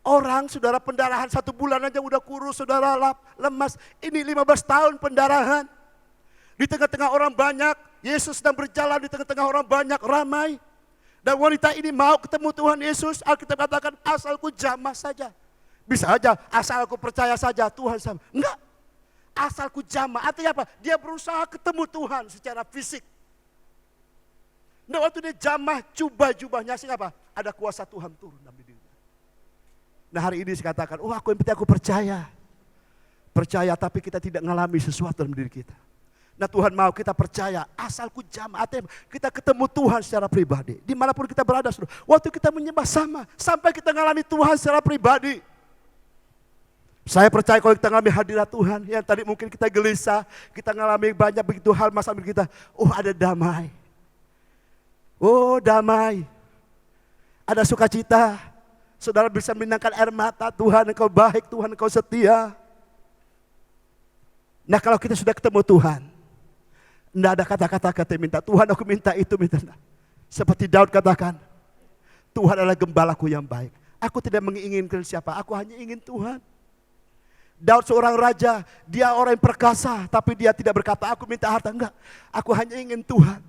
Orang, saudara, pendarahan 1 bulan aja udah kurus, saudara, lemas. Ini 15 tahun pendarahan. Di tengah-tengah orang banyak, Yesus sedang berjalan di tengah-tengah orang banyak, ramai. Dan wanita ini mau ketemu Tuhan Yesus, Alkitab katakan asalku jamah saja. Bisa aja, asal aku percaya saja Tuhan sama. Enggak, asalku jamah, artinya apa? Dia berusaha ketemu Tuhan secara fisik. Nah waktu dia jamah jubahnya sih apa? Ada kuasa Tuhan turun dalam dirinya. Nah hari ini saya katakan, aku yang penting aku percaya. Percaya tapi kita tidak mengalami sesuatu dalam diri kita. Nah Tuhan mau kita percaya, asalku jamah, kita ketemu Tuhan secara pribadi. Dimanapun kita berada, waktu kita menyembah sama, sampai kita mengalami Tuhan secara pribadi. Saya percaya kalau kita mengalami hadirat Tuhan, yang tadi mungkin kita gelisah, kita mengalami banyak begitu hal masalah kita, ada damai. Damai. Ada sukacita. Saudara bisa menenangkan air mata, Tuhan engkau baik, Tuhan engkau setia. Nah kalau kita sudah ketemu Tuhan, tidak ada kata-kata minta, Tuhan aku minta itu, minta. Seperti Daud katakan, Tuhan adalah gembalaku yang baik. Aku tidak menginginkan siapa, aku hanya ingin Tuhan. Daud seorang raja, dia orang yang perkasa, tapi dia tidak berkata, aku minta harta, enggak. Aku hanya ingin Tuhan.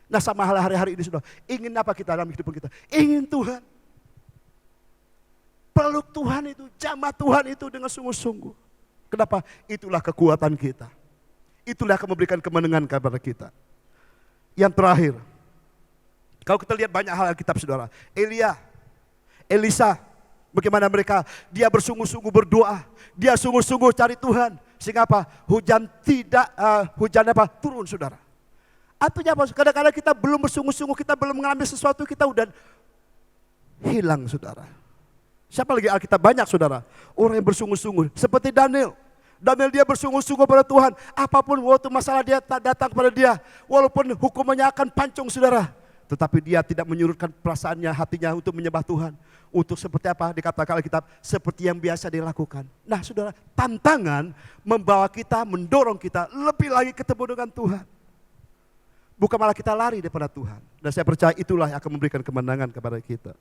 Nah sama hal hari-hari ini sudah, ingin apa kita dalam hidup kita? Ingin Tuhan. Peluk Tuhan itu, jamah Tuhan itu dengan sungguh-sungguh. Kenapa? Itulah kekuatan kita. Itulah akan memberikan kemenangan kepada kita. Yang terakhir, kalau kita lihat banyak hal Alkitab saudara, Elisa, bagaimana mereka, dia bersungguh-sungguh berdoa, dia sungguh-sungguh cari Tuhan, sehingga apa? Hujan turun saudara. Artinya apa? Kadang-kadang kita belum bersungguh-sungguh, kita belum mengalami sesuatu, kita udah hilang saudara. Siapa lagi Alkitab banyak saudara, orang yang bersungguh-sungguh, seperti Daniel dia bersungguh-sungguh pada Tuhan. Apapun waktu masalah dia datang kepada dia. Walaupun hukumannya akan pancung saudara. Tetapi dia tidak menyurutkan perasaannya, hatinya untuk menyembah Tuhan. Untuk seperti apa dikatakan Alkitab, seperti yang biasa dilakukan. Nah saudara, tantangan membawa kita, mendorong kita lebih lagi ketemu dengan Tuhan. Bukan malah kita lari daripada Tuhan. Dan saya percaya itulah yang akan memberikan kemenangan kepada kita.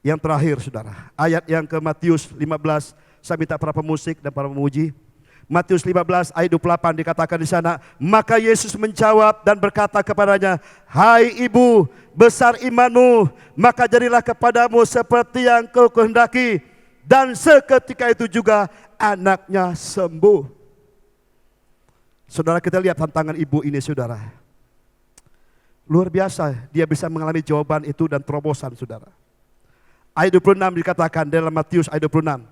Yang terakhir saudara, ayat yang ke Matius 15, saya minta para pemusik dan para pemuji. Matius 15 ayat 28 dikatakan di sana, maka Yesus menjawab dan berkata kepadanya, hai ibu, besar imanmu, maka jadilah kepadamu seperti yang kau kehendaki. Dan seketika itu juga anaknya sembuh. Saudara, kita lihat tantangan ibu ini, saudara. Luar biasa, dia bisa mengalami jawaban itu dan terobosan, saudara. Ayat 26 dikatakan dalam Matius ayat 26.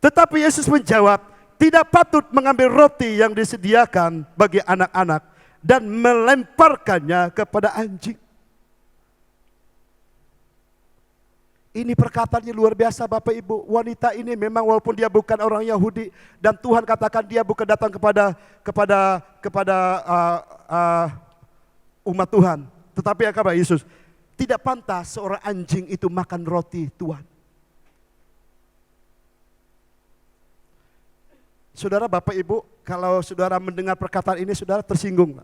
Tetapi Yesus menjawab, tidak patut mengambil roti yang disediakan bagi anak-anak dan melemparkannya kepada anjing. Ini perkataannya luar biasa Bapak Ibu. Wanita ini memang walaupun dia bukan orang Yahudi dan Tuhan katakan dia bukan datang kepada umat Tuhan. Tetapi yang kata Yesus, tidak pantas seorang anjing itu makan roti Tuhan. Saudara, Bapak Ibu, kalau saudara mendengar perkataan ini, saudara tersinggung.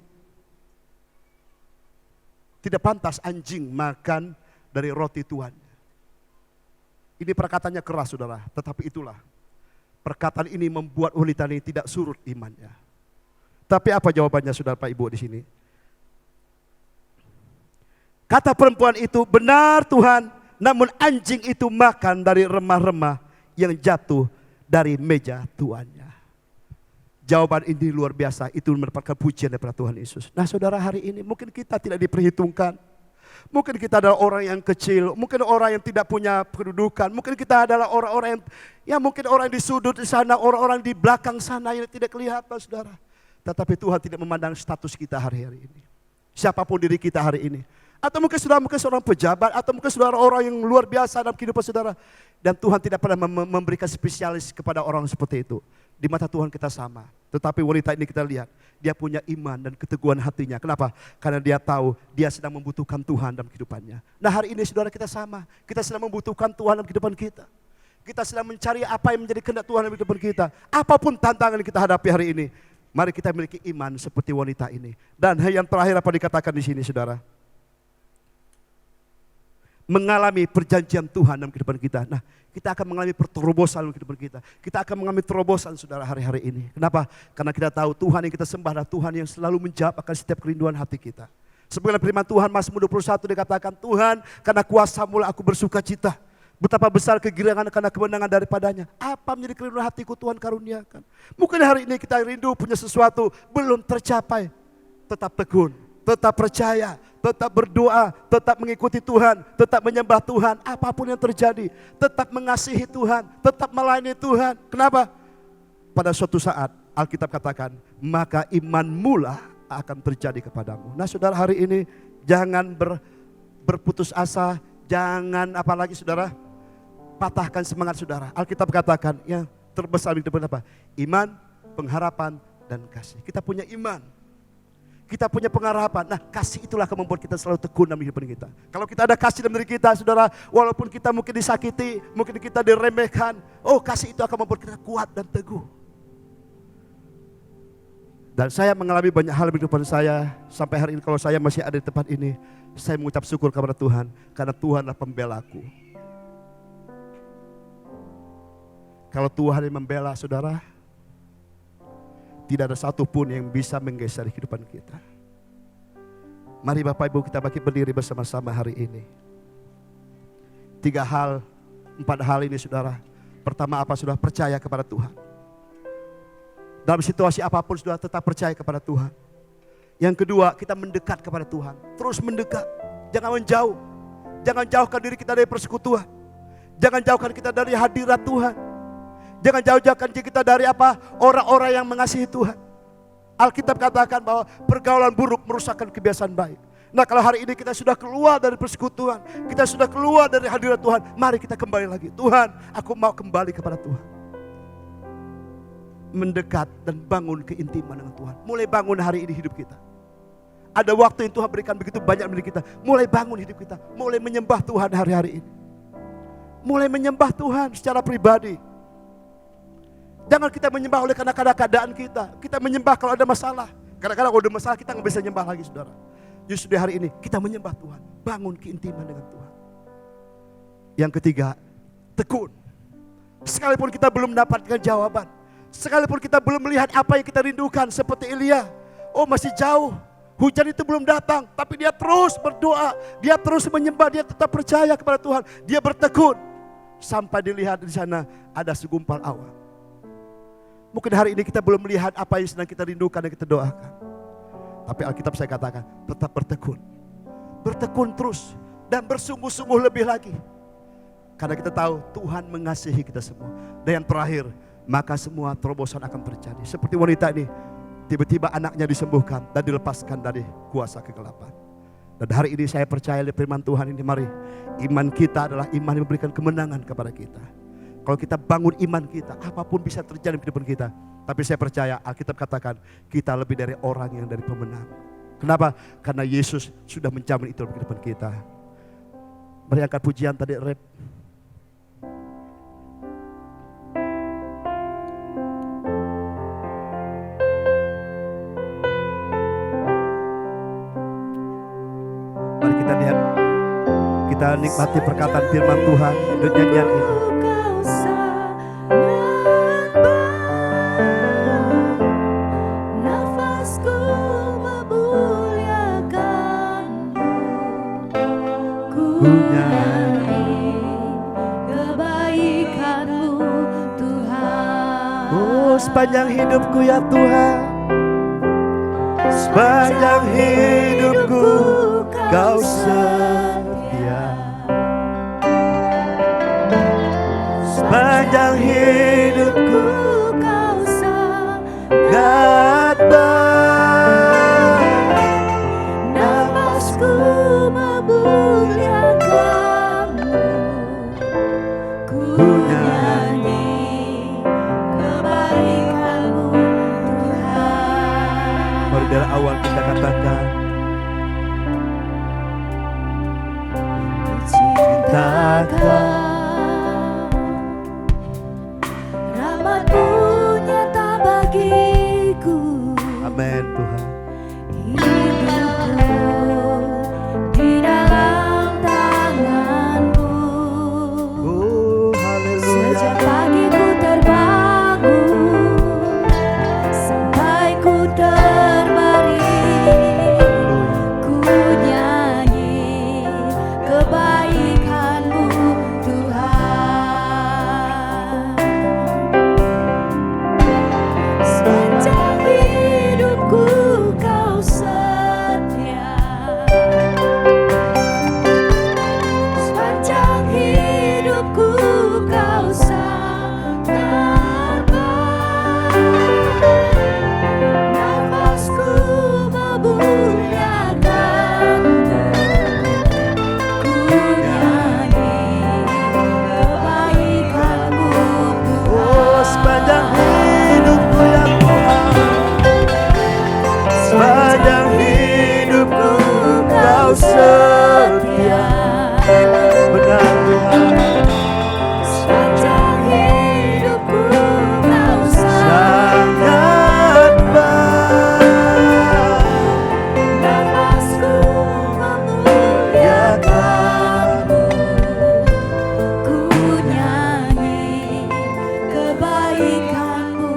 Tidak pantas anjing makan dari roti Tuhan. Ini perkataannya keras, saudara. Tetapi itulah, perkataan ini membuat wanita ini tidak surut imannya. Tapi apa jawabannya, saudara Pak Ibu di sini? Kata perempuan itu, benar Tuhan, namun anjing itu makan dari remah-remah yang jatuh dari meja tuannya. Jawaban ini luar biasa, itu mendapatkan pujian daripada Tuhan Yesus. Nah saudara, hari ini mungkin kita tidak diperhitungkan. Mungkin kita adalah orang yang kecil, mungkin orang yang tidak punya kedudukan. Mungkin kita adalah orang-orang yang mungkin orang di sudut di sana, orang-orang di belakang sana yang tidak kelihatan, saudara. Tetapi Tuhan tidak memandang status kita hari-hari ini. Siapapun diri kita hari ini. Atau mungkin saudara seorang pejabat, atau mungkin saudara orang yang luar biasa dalam kehidupan saudara. Dan Tuhan tidak pernah memberikan spesialis kepada orang seperti itu. Di mata Tuhan kita sama. Tetapi wanita ini kita lihat, dia punya iman dan keteguhan hatinya. Kenapa? Karena dia tahu dia sedang membutuhkan Tuhan dalam kehidupannya. Nah hari ini saudara kita sama. Kita sedang membutuhkan Tuhan dalam kehidupan kita. Kita sedang mencari apa yang menjadi kehendak Tuhan dalam kehidupan kita. Apapun tantangan yang kita hadapi hari ini, mari kita memiliki iman seperti wanita ini. Dan yang terakhir apa dikatakan di sini saudara? Mengalami perjanjian Tuhan dalam kehidupan kita. Nah, kita akan mengalami terobosan dalam kehidupan kita. Kita akan mengalami terobosan saudara hari-hari ini. Kenapa? Karena kita tahu Tuhan yang kita sembah adalah Tuhan yang selalu menjawab akan setiap kerinduan hati kita. Sebagaimana firman Tuhan Mazmur 21 dikatakan, Tuhan karena kuasa-Mu aku bersuka cita. Betapa besar kegirangan karena kemenangan daripadanya. Apa menjadi kerinduan hatiku Tuhan karuniakan. Mungkin hari ini kita rindu punya sesuatu belum tercapai. Tetap tekun, tetap percaya, tetap berdoa, tetap mengikuti Tuhan, tetap menyembah Tuhan, apapun yang terjadi, tetap mengasihi Tuhan, tetap melayani Tuhan. Kenapa? Pada suatu saat Alkitab katakan, maka imanmu lah akan terjadi kepadamu. Nah saudara, hari ini jangan berputus asa, jangan apalagi saudara, patahkan semangat saudara. Alkitab katakan yang terbesar di depan apa? Iman, pengharapan, dan kasih. Kita punya iman. Kita punya pengharapan. Nah kasih itulah akan membuat kita selalu tekun dalam kehidupan kita. Kalau kita ada kasih dalam diri kita saudara, walaupun kita mungkin disakiti, mungkin kita diremehkan, oh kasih itu akan membuat kita kuat dan teguh. Dan saya mengalami banyak hal di kehidupan saya. Sampai hari ini kalau saya masih ada di tempat ini, saya mengucap syukur kepada Tuhan. Karena Tuhanlah pembelaku. Kalau Tuhan yang membela saudara, tidak ada satupun yang bisa menggeser kehidupan kita. Mari Bapak Ibu kita bangkit berdiri bersama-sama hari ini. 4 hal ini saudara. Pertama apa saudara? Percaya kepada Tuhan. Dalam situasi apapun saudara tetap percaya kepada Tuhan. Yang kedua kita mendekat kepada Tuhan. Terus mendekat. Jangan menjauh. Jangan jauhkan diri kita dari persekutuan. Jangan jauhkan kita dari hadirat Tuhan. Jangan jauh-jauhkan kita dari apa? Orang-orang yang mengasihi Tuhan. Alkitab katakan bahwa pergaulan buruk merusakkan kebiasaan baik. Nah kalau hari ini kita sudah keluar dari persekutuan, kita sudah keluar dari hadirat Tuhan, mari kita kembali lagi. Tuhan, aku mau kembali kepada Tuhan. Mendekat dan bangun keintiman dengan Tuhan. Mulai bangun hari ini hidup kita. Ada waktu yang Tuhan berikan begitu banyak bagi kita. Mulai bangun hidup kita. Mulai menyembah Tuhan hari-hari ini. Mulai menyembah Tuhan secara pribadi. Jangan kita menyembah oleh karena keadaan kita. Kita menyembah kalau ada masalah. Kadang-kadang kalau ada masalah kita nggak bisa menyembah lagi saudara. Justru di hari ini kita menyembah Tuhan. Bangun keintiman dengan Tuhan. Yang ketiga, tekun. Sekalipun kita belum mendapatkan jawaban. Sekalipun kita belum melihat apa yang kita rindukan seperti Elia. Oh masih jauh, hujan itu belum datang, tapi dia terus berdoa, dia terus menyembah, dia tetap percaya kepada Tuhan. Dia bertekun sampai dilihat di sana ada segumpal awan. Mungkin hari ini kita belum melihat apa yang sedang kita rindukan dan kita doakan. Tapi Alkitab saya katakan tetap bertekun. Bertekun terus dan bersungguh-sungguh lebih lagi. Karena kita tahu Tuhan mengasihi kita semua. Dan yang terakhir, maka semua terobosan akan terjadi. Seperti wanita ini, tiba-tiba anaknya disembuhkan dan dilepaskan dari kuasa kegelapan. Dan hari ini saya percaya di firman Tuhan ini, mari. Iman kita adalah iman yang memberikan kemenangan kepada kita. Kalau kita bangun iman kita, apapun bisa terjadi di kehidupan kita. Tapi saya percaya Alkitab katakan kita lebih dari orang yang dari pemenang. Kenapa? Karena Yesus sudah menjamin itu dalam kehidupan kita. Mari angkat pujian tadi rap. Mari kita lihat, kita nikmati perkataan firman Tuhan dan nyanyian ini.
Kebaikan-Mu Tuhan.
Oh sepanjang hidupku ya Tuhan, sepanjang hidupku Kau setia. Sepanjang hidupku
Kau
sangat baik.
nafasku memuliakan-Mu. Ku nyanyi kebaikan-Mu Tuhan.
Mari dari awal kita katakan
Cintakan rahmat-Mu nyata bagiku.
amin Tuhan.
Hidupku di dalam tangan-Mu.
Oh haleluya.
Sejak pagi ku terbangun sampai ku terbaring, ku nyanyi kebaikan-Mu Tuhan. Sepanjang hidupku Kau setia. Sepanjang hidupku Kau sangat baik. Nafasku memuliakan-Mu. Ku nyanyi kebaikan-Mu
Oh sepanjang
Tuhan.
hidupku ya Tuhan, sepanjang hidupku Kau setia. Benar Tuhan.
Sepanjang hidupku Kau
Sangat baik.
nafasku memuliakan-Mu. Ku nyanyi kebaikan-Mu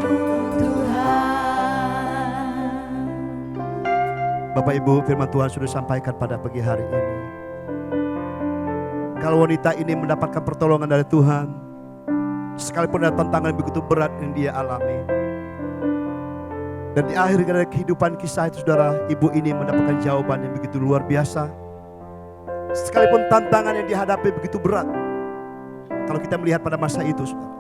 Tuhan.
Bapak Ibu, firman Tuhan sudah disampaikan pada pagi hari ini. Kalau wanita ini mendapatkan pertolongan dari Tuhan, sekalipun ada tantangan yang begitu berat yang dia alami, dan di akhir dari kehidupan kisah itu saudara, ibu ini mendapatkan jawaban yang begitu luar biasa. Sekalipun tantangan yang dihadapi begitu berat, kalau kita melihat pada masa itu saudara.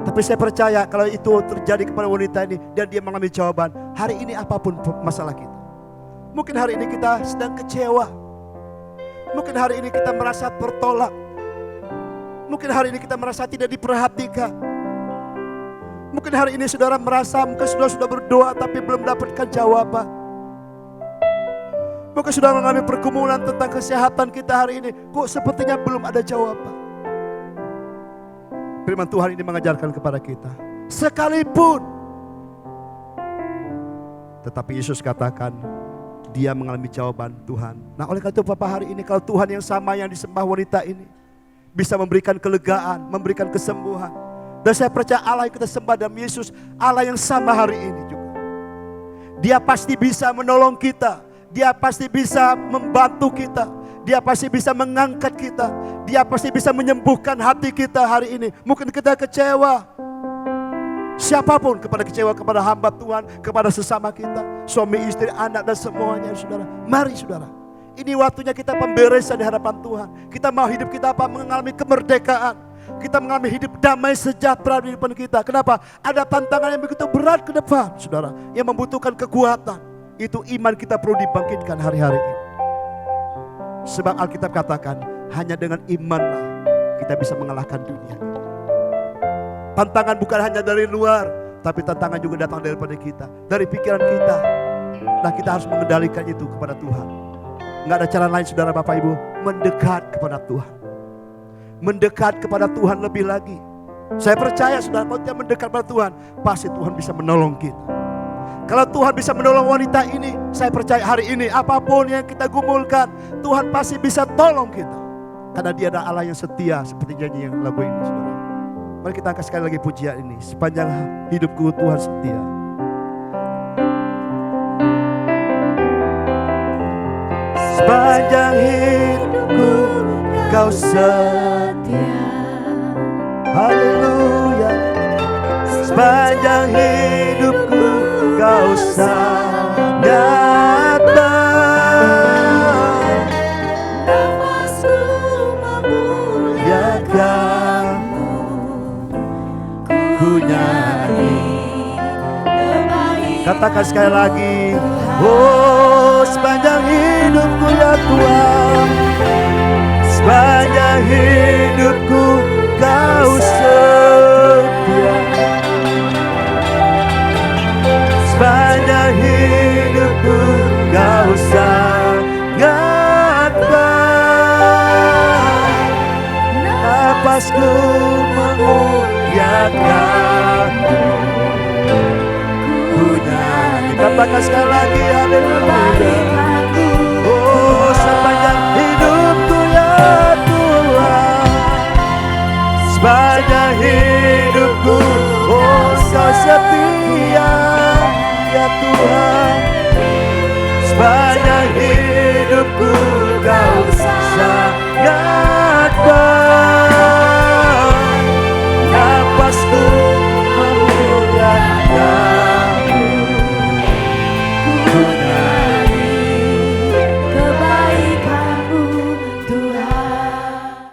Tapi saya percaya kalau itu terjadi kepada wanita ini dan dia mengalami jawaban, hari ini apapun masalah kita. Mungkin hari ini kita sedang kecewa. Mungkin hari ini kita merasa tertolak. Mungkin hari ini kita merasa tidak diperhatikan. Mungkin hari ini saudara merasa mungkin sudah berdoa tapi belum dapatkan jawaban. Mungkin sudah mengalami pergumulan tentang kesehatan kita hari ini. Kok sepertinya belum ada jawaban. Firman Tuhan ini mengajarkan kepada kita. Sekalipun. Tetapi Yesus katakan, dia mengalami jawaban Tuhan. Nah oleh karena itu Bapak hari ini, kalau Tuhan yang sama yang disembah wanita ini bisa memberikan kelegaan, memberikan kesembuhan, Dan saya percaya Allah yang kita sembah dalam Yesus, Allah yang sama hari ini juga. Dia pasti bisa menolong kita. Dia pasti bisa membantu kita. Dia pasti bisa mengangkat kita. Dia pasti bisa menyembuhkan hati kita hari ini. Mungkin kita kecewa. Siapapun kepada kecewa kepada hamba Tuhan, kepada sesama kita, suami, istri, anak dan semuanya, saudara. Mari saudara, ini waktunya kita pemberesan di hadapan Tuhan. Kita mau hidup kita mengalami kemerdekaan. Kita mengalami hidup damai sejahtera di depan kita. Kenapa? Ada tantangan yang begitu berat ke depan, saudara, yang membutuhkan kekuatan. Itu iman kita perlu dibangkitkan hari-hari ini. Sebab Alkitab katakan, hanya dengan imanlah kita bisa mengalahkan dunia. Tantangan bukan hanya dari luar, tapi tantangan juga datang daripada kita, dari pikiran kita. Nah, kita harus mengendalikan itu kepada Tuhan. Nggak ada cara lain, saudara, Bapak, Ibu, mendekat kepada Tuhan. Mendekat kepada Tuhan lebih lagi. Saya percaya, saudara, kalau kita mendekat kepada Tuhan, pasti Tuhan bisa menolong kita. Kalau Tuhan bisa menolong wanita ini, saya percaya hari ini apapun yang kita gumulkan, Tuhan pasti bisa tolong kita. Karena Dia adalah Allah yang setia, seperti janji yang lagu ini, saudara. Mari kita angkat sekali lagi pujian ini. Sepanjang hidupku Tuhan setia. Sepanjang hidupku Kau setia. Haleluya. Sepanjang hidupku Kau sangat baik.
Nafasku memuliakanmu, ku nyanyi kebajikan
Katakan sekali lagi. Oh, sepanjang hidupku ya Tuhan, sepanjang hidupku Kau setia. Sepanjang hidupku Kau sangat baik. Napasku memuliakanmu, ku nyanyi. Katakan sekali lagi, haleluya. Oh, sepanjang hidupku ya Tuhan, sepanjang hidupku, oh Kau setia ya Tuhan. Sepanjang hidupku Kau sangat